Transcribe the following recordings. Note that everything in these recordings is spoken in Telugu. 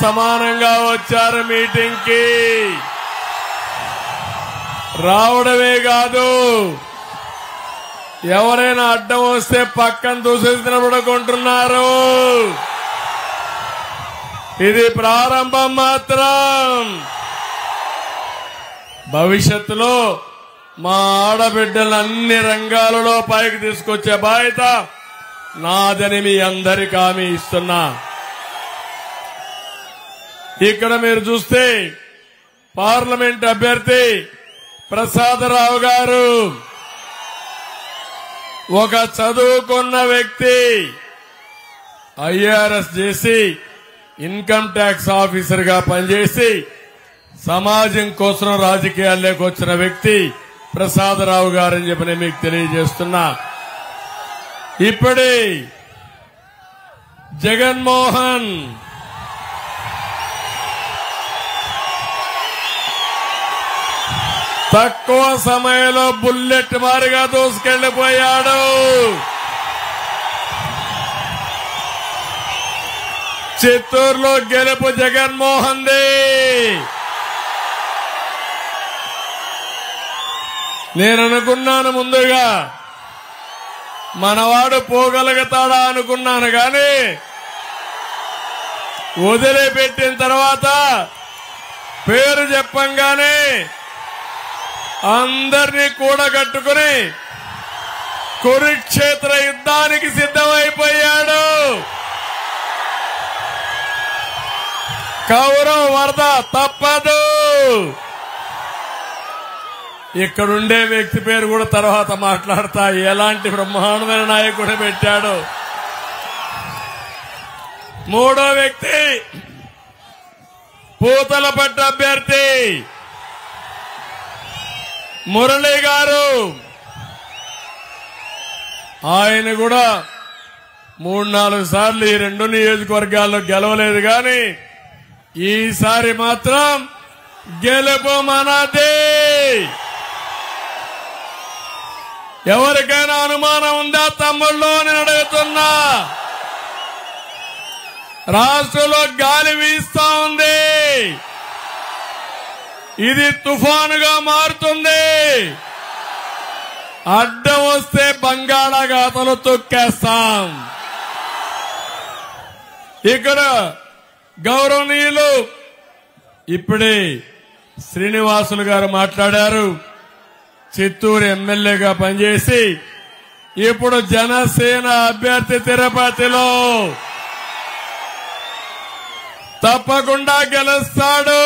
సమానంగా వచ్చారు మీటింగ్ కి. రావడమే కాదు, ఎవరైనా అడ్డం వస్తే పక్కన దూసేసినప్పుడుకుంటున్నారు. ఇది ప్రారంభం మాత్రం. భవిష్యత్తులో మా ఆడబిడ్డలను అన్ని రంగాలలో పైకి తీసుకొచ్చే బాధ్యత నాదని మీ అందరికీ హామీ ఇస్తున్నా. ఇక్కడ మీరు చూస్తే పార్లమెంట్ అభ్యర్థి ప్రసాదరావు గారు ఒక చదువుకున్న వ్యక్తి, ఐఆర్ఎస్ చేసి ఇన్కమ్ ట్యాక్స్ ఆఫీసర్ గా పనిచేసి సమాజం కోసం రాజకీయాల్లోకి వచ్చిన వ్యక్తి ప్రసాదరావు గారని చెప్పి నేను మీకు తెలియజేస్తున్నా. ఇప్పుడే జగన్మోహన్ తక్కువ సమయంలో బుల్లెట్ మారిగా దూసుకెళ్లిపోయాడు. చిత్తూరులో గెలుపు జగన్మోహన్ ది. నేను అనుకున్నాను ముందుగా మనవాడు పోగలుగుతాడా అనుకున్నాను, కానీ వదిలిపెట్టిన తర్వాత పేరు చెప్పంగానే అందరినీ కూడగట్టుకుని కురుక్షేత్ర యుద్ధానికి సిద్ధమైపోయాడు. కౌరవ వరద తప్పదు. ఇక్కడుండే వ్యక్తి పేరు కూడా తర్వాత మాట్లాడతా, ఎలాంటి బ్రహ్మాండమైన నాయకుడు పెట్టాడు. మూడో వ్యక్తి పూతలపట్టు అభ్యర్థి మురళి గారు. ఆయన కూడా 3-4 సార్లు ఈ 2 నియోజకవర్గాల్లో గెలవలేదు, కానీ ఈసారి మాత్రం గెలుపు మనదే. ఎవరికైనా అనుమానం ఉందా తమ్ముళ్ళు? నేను అడుగుతున్నా. రాష్ట్రంలో గాలి వీస్తా ఉంది, ఇది తుఫానుగా మారుతుంది. అడ్డం వస్తే బంగాళాఖాతంలో తొక్కేస్తాం. ఇక్కడ గౌరవనీయులు ఇప్పుడే శ్రీనివాసులు గారు మాట్లాడారు. చిత్తూరు ఎమ్మెల్యేగా పనిచేసి ఇప్పుడు జనసేన అభ్యర్థి తిరుపతిలో తప్పకుండా గెలుస్తాడు.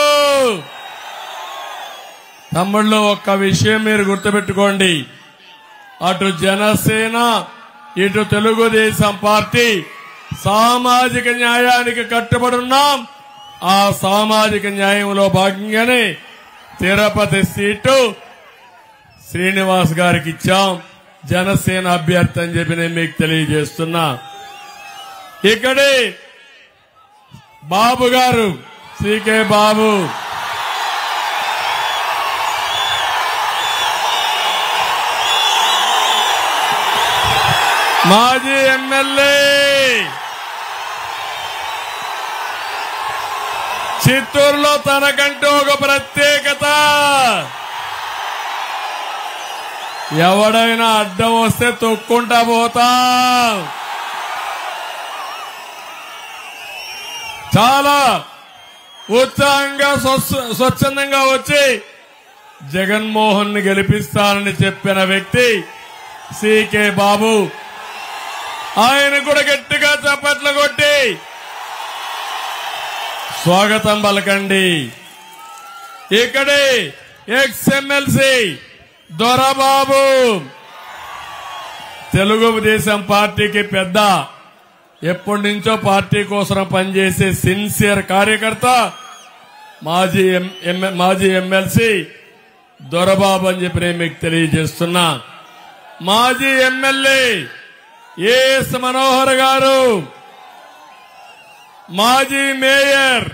తమ్ముళ్ళు, ఒక్క విషయం మీరు గుర్తుపెట్టుకోండి. అటు జనసేన ఇటు తెలుగుదేశం పార్టీ సామాజిక న్యాయానికి కట్టుబడి ఉన్నాం. ఆ సామాజిక న్యాయంలో భాగంగానే తిరుపతి సీటు శ్రీనివాస్ గారికి ఇచ్చాం, జనసేన అభ్యర్థి అని చెప్పి నేను మీకు తెలియజేస్తున్నా. ఇక్కడే బాబు గారు, సికే బాబు, మాజీ ఎమ్మెల్యే, చిత్తూరులో తనకంటూ ఒక ప్రత్యేకత. ఎవడైనా అడ్డం వస్తే తొక్కుంటా పోతాం. చాలా ఉత్సాహంగా స్వచ్ఛందంగా వచ్చి జగన్మోహన్ ని గెలిపిస్తానని చెప్పిన వ్యక్తి సికే బాబు. ఆయన కూడా గట్టిగా చప్పట్లు కొట్టి స్వాగతం పలకండి. ఇక్కడే ఎక్స్ఎమ్మెల్సీ దొరబాబు, తెలుగుదేశం పార్టీకి పెద్ద, ఎప్పటి నుంచో పార్టీ కోసం పనిచేసే సిన్సియర్ కార్యకర్త, మాజీ ఎమ్మెల్సీ దొరబాబు అని చెప్పి నేను మీకు తెలియజేస్తున్నా. మాజీ ఎమ్మెల్యే ఏఎస్ మనోహర్ గారు, మాజీ మేయర్